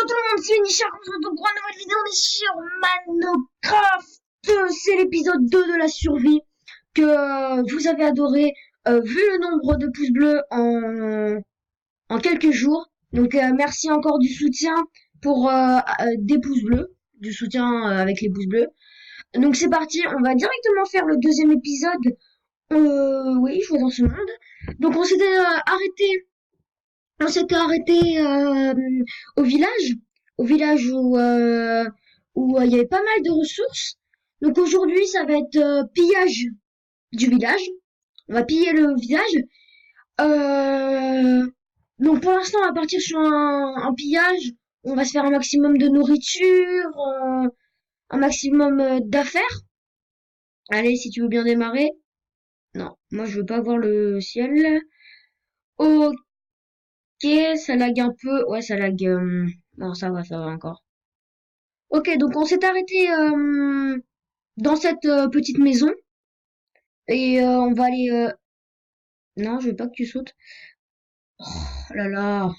tout le monde, c'est Nisha, on se retrouve pour une nouvelle vidéo, on est sur Minecraft. C'est l'épisode 2 de la survie que vous avez adoré, vu le nombre de pouces bleus en quelques jours. Donc merci encore du soutien pour des pouces bleus, du soutien avec les pouces bleus. Donc c'est parti, on va directement faire le deuxième épisode. Oui, jouer dans ce monde. Donc on s'était arrêté au village où il y avait pas mal de ressources. Donc aujourd'hui, ça va être pillage du village. On va piller le village. Euh, donc pour l'instant, on va partir sur un pillage. On va se faire un maximum de nourriture, un maximum d'affaires. Allez, si tu veux bien démarrer. Non, moi je veux pas voir le ciel. Ok, ça lag un peu. Ouais, ça lag. Non, ça va encore. Ok, donc on s'est arrêté dans cette petite maison et on va aller. Non, je veux pas que tu sautes. Oh là là,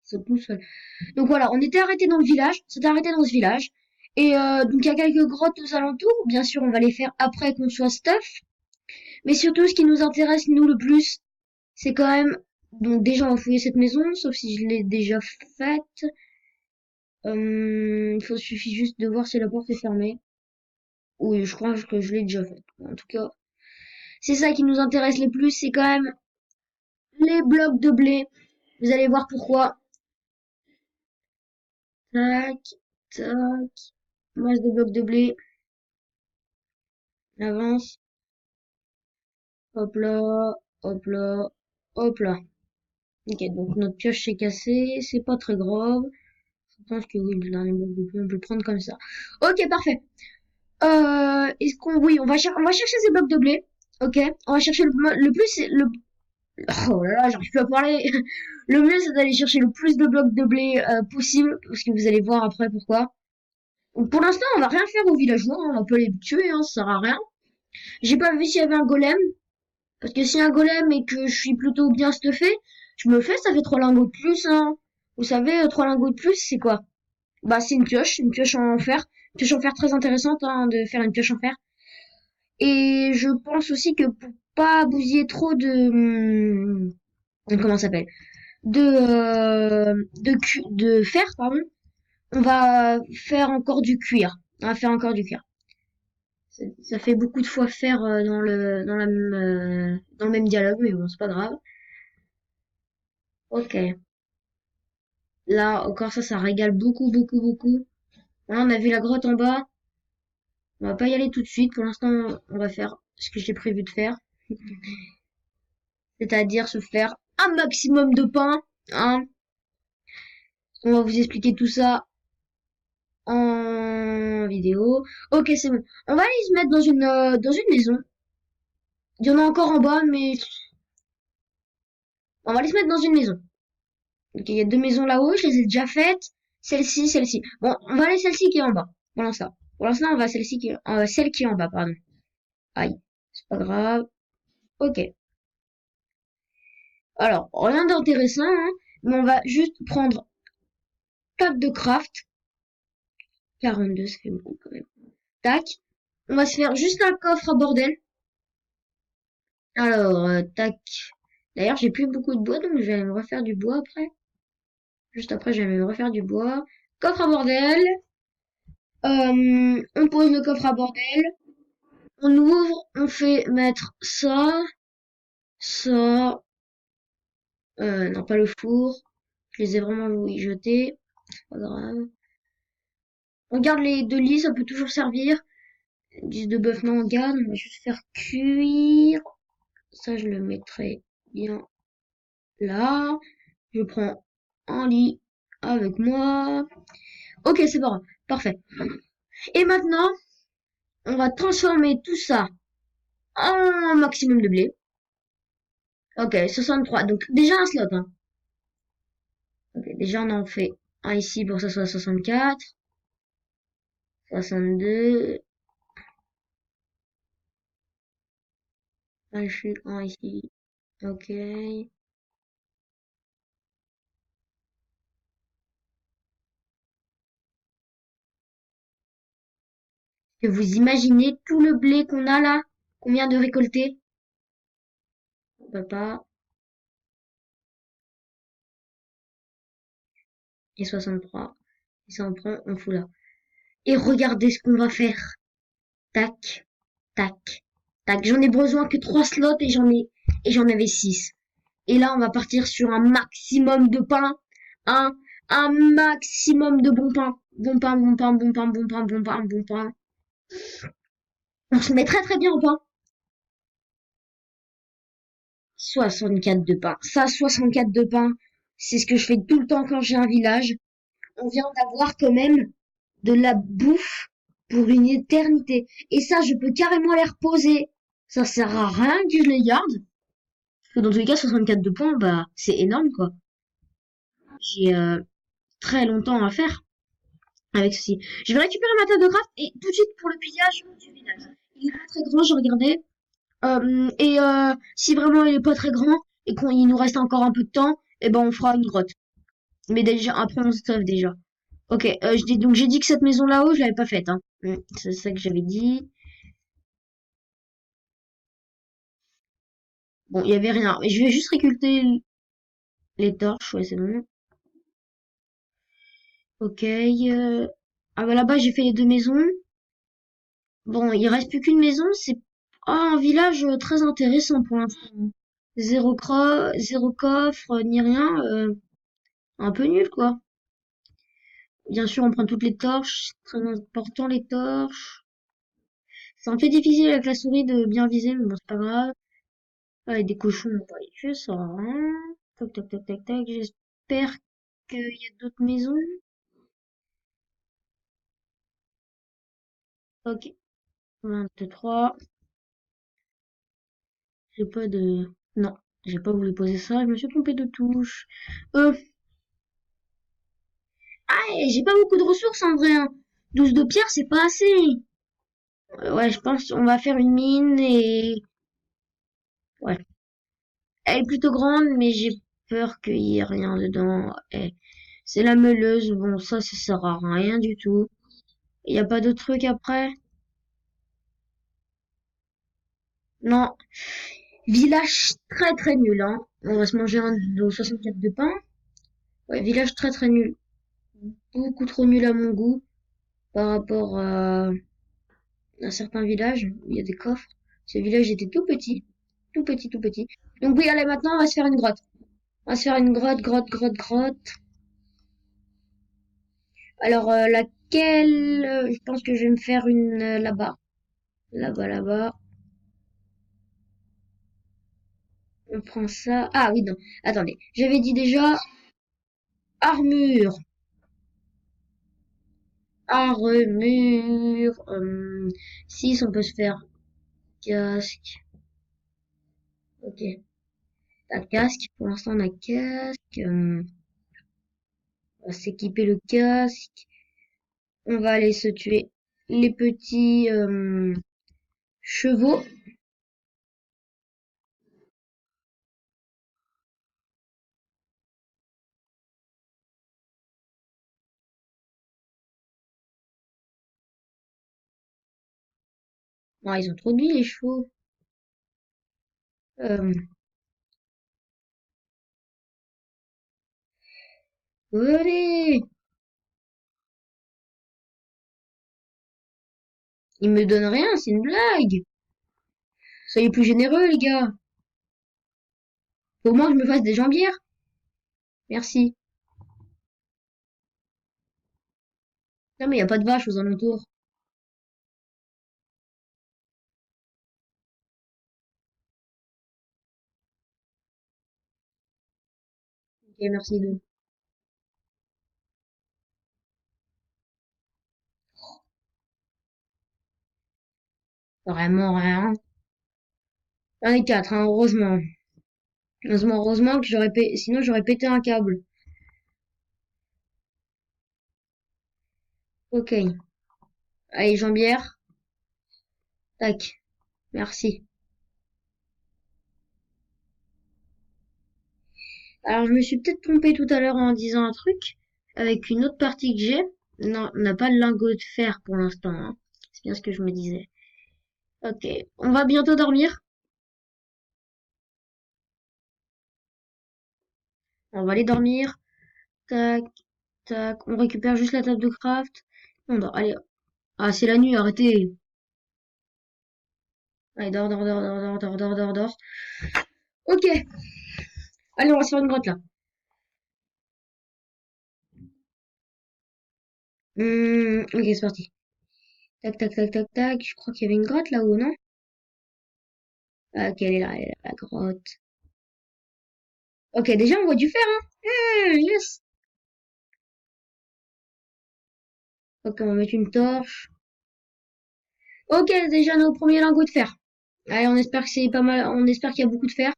il saute tout seul. Donc voilà, on était arrêté dans le village, on s'était arrêté dans ce village et donc il y a quelques grottes aux alentours. Bien sûr, on va les faire après qu'on soit stuff, mais surtout ce qui nous intéresse nous le plus, c'est quand même. Donc déjà on va fouiller cette maison, sauf si je l'ai déjà faite. Il suffit juste de voir si la porte est fermée. Oui, je crois que je l'ai déjà faite. En tout cas. C'est ça qui nous intéresse le plus, c'est quand même les blocs de blé. Vous allez voir pourquoi. Tac, tac, masse de blocs de blé. Avance. Hop là, hop là, hop là. Ok, donc notre pioche s'est cassée, c'est pas très grave. Je pense que oui, le dernier bloc de blé, on peut le prendre comme ça. Ok, parfait. Est-ce qu'on, oui, on va chercher ces blocs de blé. Ok, on va chercher le plus, oh là là, j'arrive plus à parler. Le mieux, c'est d'aller chercher le plus de blocs de blé possible, parce que vous allez voir après pourquoi. Donc, pour l'instant, on va rien faire aux villageois, hein, on peut les tuer, hein, ça sert à rien. J'ai pas vu s'il y avait un golem, parce que s'il y a un golem et que je suis plutôt bien stuffé, je me fais, ça fait 3 lingots de plus, hein. Vous savez, 3 lingots de plus, c'est quoi? Bah, c'est une pioche en fer. Une pioche en fer très intéressante, hein, de faire une pioche en fer. Et je pense aussi que pour pas bousiller trop comment ça s'appelle? De fer, pardon, on va faire encore du cuir. On va faire encore du cuir. Ça fait beaucoup de fois faire dans le même dialogue, mais bon, c'est pas grave. Ok. Là, encore ça régale beaucoup, beaucoup, beaucoup. Là, on a vu la grotte en bas. On va pas y aller tout de suite. Pour l'instant, on va faire ce que j'ai prévu de faire. C'est-à-dire se faire un maximum de pain, hein. On va vous expliquer tout ça en vidéo. Ok, c'est bon. On va aller se mettre dans une maison. Il y en a encore en bas, mais on va aller se mettre dans une maison. Ok, il y a 2 maisons là-haut, je les ai déjà faites. Celle-ci, celle-ci. Bon, on va aller celle-ci qui est en bas. Pour l'instant. Pour l'instant, on va celle qui est en bas, pardon. Aïe, c'est pas grave. Ok. Alors, rien d'intéressant, hein, mais on va juste prendre 4 de craft. 42, ça fait beaucoup quand même. Tac. On va se faire juste un coffre à bordel. Alors, tac. D'ailleurs, j'ai plus beaucoup de bois, donc je vais aller me refaire du bois après. Juste après, je vais me refaire du bois. Coffre à bordel. On pose le coffre à bordel. On ouvre, on fait mettre ça, ça, non pas le four. Je les ai vraiment jetés. C'est pas grave. On garde les 2 lits, ça peut toujours servir. 10 de bœuf, non, on garde. On va juste faire cuire. Ça, je le mettrai bien là. Je prends un lit avec moi. Ok, c'est bon. Parfait. Et maintenant, on va transformer tout ça en maximum de blé. Ok, 63. Donc déjà un slot, hein. Ok, déjà on en fait un ici pour que ça soit 64. 62. Un ici. Ok. Que vous imaginez tout le blé qu'on a là, qu'on vient de récolter? On peut pas. Et 63. Et ça on prend, on fout là. Et regardez ce qu'on va faire. Tac, tac, tac. J'en ai besoin que 3 slots et j'en avais 6. Et là, on va partir sur un maximum de pain. Un, un maximum de bon pain. Bon pain, bon pain, bon pain, bon pain, bon pain, bon pain. On se met très très bien au pain. 64 de pain. Ça, 64 de pain, c'est ce que je fais tout le temps quand j'ai un village. On vient d'avoir quand même de la bouffe pour une éternité. Et ça, je peux carrément les reposer. Ça sert à rien que je les garde. Parce que dans tous les cas, 64 de points, bah, c'est énorme, quoi. J'ai très longtemps à faire avec ceci. Je vais récupérer ma table de craft et tout de suite pour le pillage du village. Il est pas très grand, j'ai regardé. Si vraiment il est pas très grand et qu'il nous reste encore un peu de temps, eh ben on fera une grotte. Mais déjà, après on sauve déjà. Ok, donc j'ai dit que cette maison là-haut, je l'avais pas faite. Hein. C'est ça que j'avais dit. Bon, il y avait rien. Mais je vais juste récolter les torches, ouais, c'est bon. Ok. Ah bah là-bas, j'ai fait les deux maisons. Bon, il reste plus qu'une maison. C'est un village très intéressant pour l'instant. Zéro coffre, ni rien. Un peu nul, quoi. Bien sûr, on prend toutes les torches. C'est très important, les torches. C'est un peu difficile avec la souris de bien viser, mais bon, c'est pas grave. Avec des cochons, on va pas les tuer, ça sert à rien. Tac, tac, tac, tac, tac. J'espère qu'il y a d'autres maisons. Ok. 23. J'ai pas de... Non, j'ai pas voulu poser ça. Je me suis trompée de touche. Euh... Ah, et j'ai pas beaucoup de ressources en vrai. Hein. 12 de pierre, c'est pas assez. Ouais, je pense qu'on va faire une mine et... Ouais. Elle est plutôt grande, mais j'ai peur qu'il y ait rien dedans. Et c'est la meuleuse. Bon, ça sert à rien du tout. Il y a pas de truc après? Non. Village très très nul, hein. On va se manger un de 64 de pain. Ouais, village très très nul. Beaucoup trop nul à mon goût par rapport à un certain village où il y a des coffres. Ce village était tout petit. Tout petit, tout petit. Donc oui, allez, maintenant on va se faire une grotte. On va se faire une grotte, grotte, grotte, grotte. Alors laquelle je pense que je vais me faire une là-bas. Là-bas, là-bas. On prend ça. Ah oui, non. Attendez. J'avais dit déjà armure. Armure. 6, on peut se faire casque. Ok. T'as casque. Pour l'instant, on a casque. On va s'équiper le casque. On va aller se tuer les petits chevaux. Ah, ils ont trop de vie, les chevaux. Euh, Allez! Ils me donnent rien, c'est une blague. Soyez plus généreux, les gars. Faut au moins que je me fasse des jambières. Merci. Non, mais y a pas de vaches aux alentours. Ok, merci de... Vraiment rien. J'en ai 4, hein, heureusement. Heureusement que sinon j'aurais pété un câble. Ok. Allez, jambière. Tac. Merci. Alors, je me suis peut-être trompée tout à l'heure en disant un truc avec une autre partie que j'ai. Non, on n'a pas de lingot de fer pour l'instant. Hein. bien ce que je me disais. Ok, on va bientôt dormir. On va aller dormir. Tac, tac. On récupère juste la table de craft. On dort. Allez. Ah, c'est la nuit, arrêtez. Allez, dors, dors, dors, dors, dors, dors, dors, dors, dors. Ok. Allez, on va se faire une grotte là. Ok, c'est parti. Tac, tac, tac, tac, tac. Je crois qu'il y avait une grotte là-haut, non? Ah, ok, elle est là, la grotte. Ok, déjà on voit du fer, hein. Yes. Ok, on va mettre une torche. Ok, déjà nos premiers lingots de fer. Allez, on espère que c'est pas mal. On espère qu'il y a beaucoup de fer.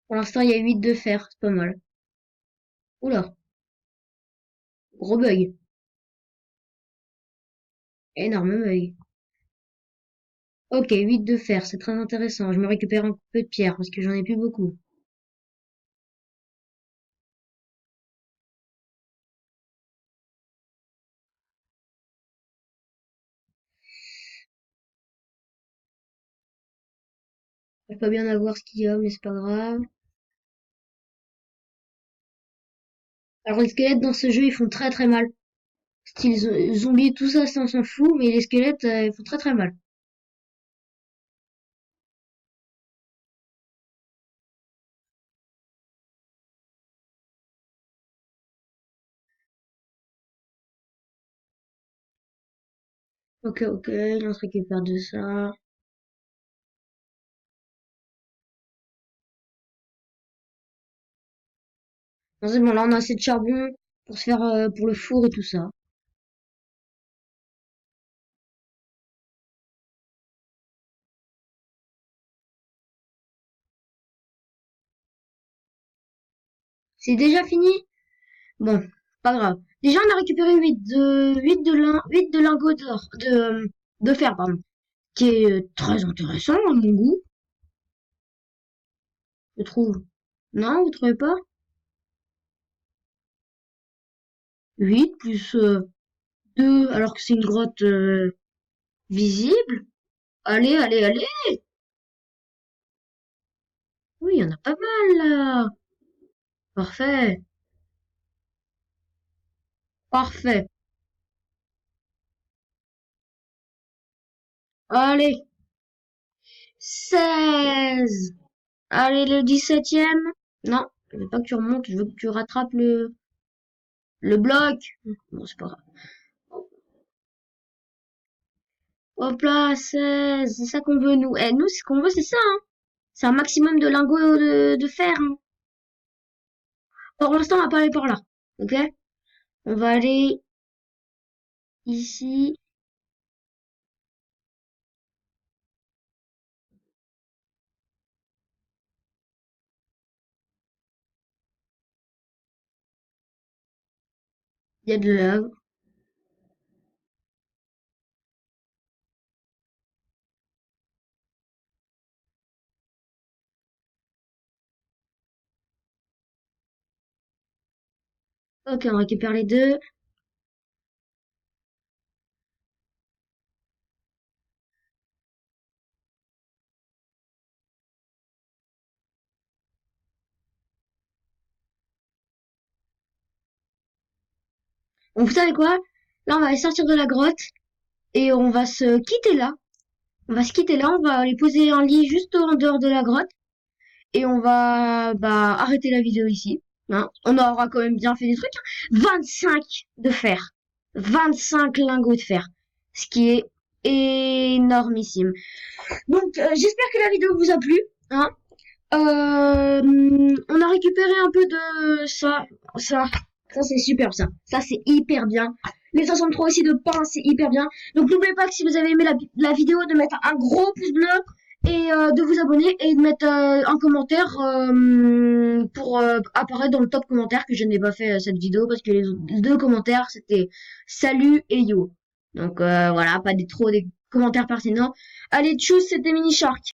Pour l'instant, il y a 8 de fer. C'est pas mal. Oula, gros bug. Énorme bug. Ok, 8 de fer, c'est très intéressant. Je me récupère un peu de pierre parce que j'en ai plus beaucoup. Je peux pas bien avoir ce qu'il y a, mais c'est pas grave. Alors les squelettes dans ce jeu, ils font très très mal. Style zombie, tout ça, ça on s'en fout, mais les squelettes, ils font très très mal. Ok, ok, on se récupère de ça. Non, c'est bon, là on a assez de charbon pour se faire pour le four et tout ça. C'est déjà fini? Bon, pas grave. Déjà on a récupéré 8 de lingots d'or, de fer, pardon, qui est très intéressant à mon goût, je trouve. Non, vous trouvez pas? 8 plus 2, alors que c'est une grotte visible. Allez, allez, allez. Oui, il y en a pas mal là. Parfait, parfait. Allez, 16. Allez, le 17e. Non, je veux pas que tu remontes, je veux que tu rattrapes le bloc. Bon, c'est pas grave. Hop là, 16. C'est ça qu'on veut, nous. Eh, nous, ce qu'on veut, c'est ça, hein. C'est un maximum de lingots de fer, hein. Pour l'instant, on va pas aller par là. Ok? On va aller ici. Il y a de la lave. Ok, on récupère les deux. Donc, vous savez quoi? Là, on va aller sortir de la grotte et on va se quitter là. On va se quitter là, on va aller poser un lit juste en dehors de la grotte et on va bah, arrêter la vidéo ici. Hein. On aura quand même bien fait des trucs. 25 de fer. 25 lingots de fer. Ce qui est énormissime. Donc, j'espère que la vidéo vous a plu. Hein. On a récupéré un peu de ça, ça c'est super ça. Ça c'est hyper bien. Les 63 aussi de pain, c'est hyper bien. Donc n'oubliez pas que si vous avez aimé la vidéo, de mettre un gros pouce bleu et de vous abonner et de mettre un commentaire pour apparaître dans le top commentaire que je n'ai pas fait cette vidéo parce que les deux commentaires c'était salut et yo. Donc voilà, pas trop des commentaires pertinents. Allez, tchuss, c'était Mini Shark.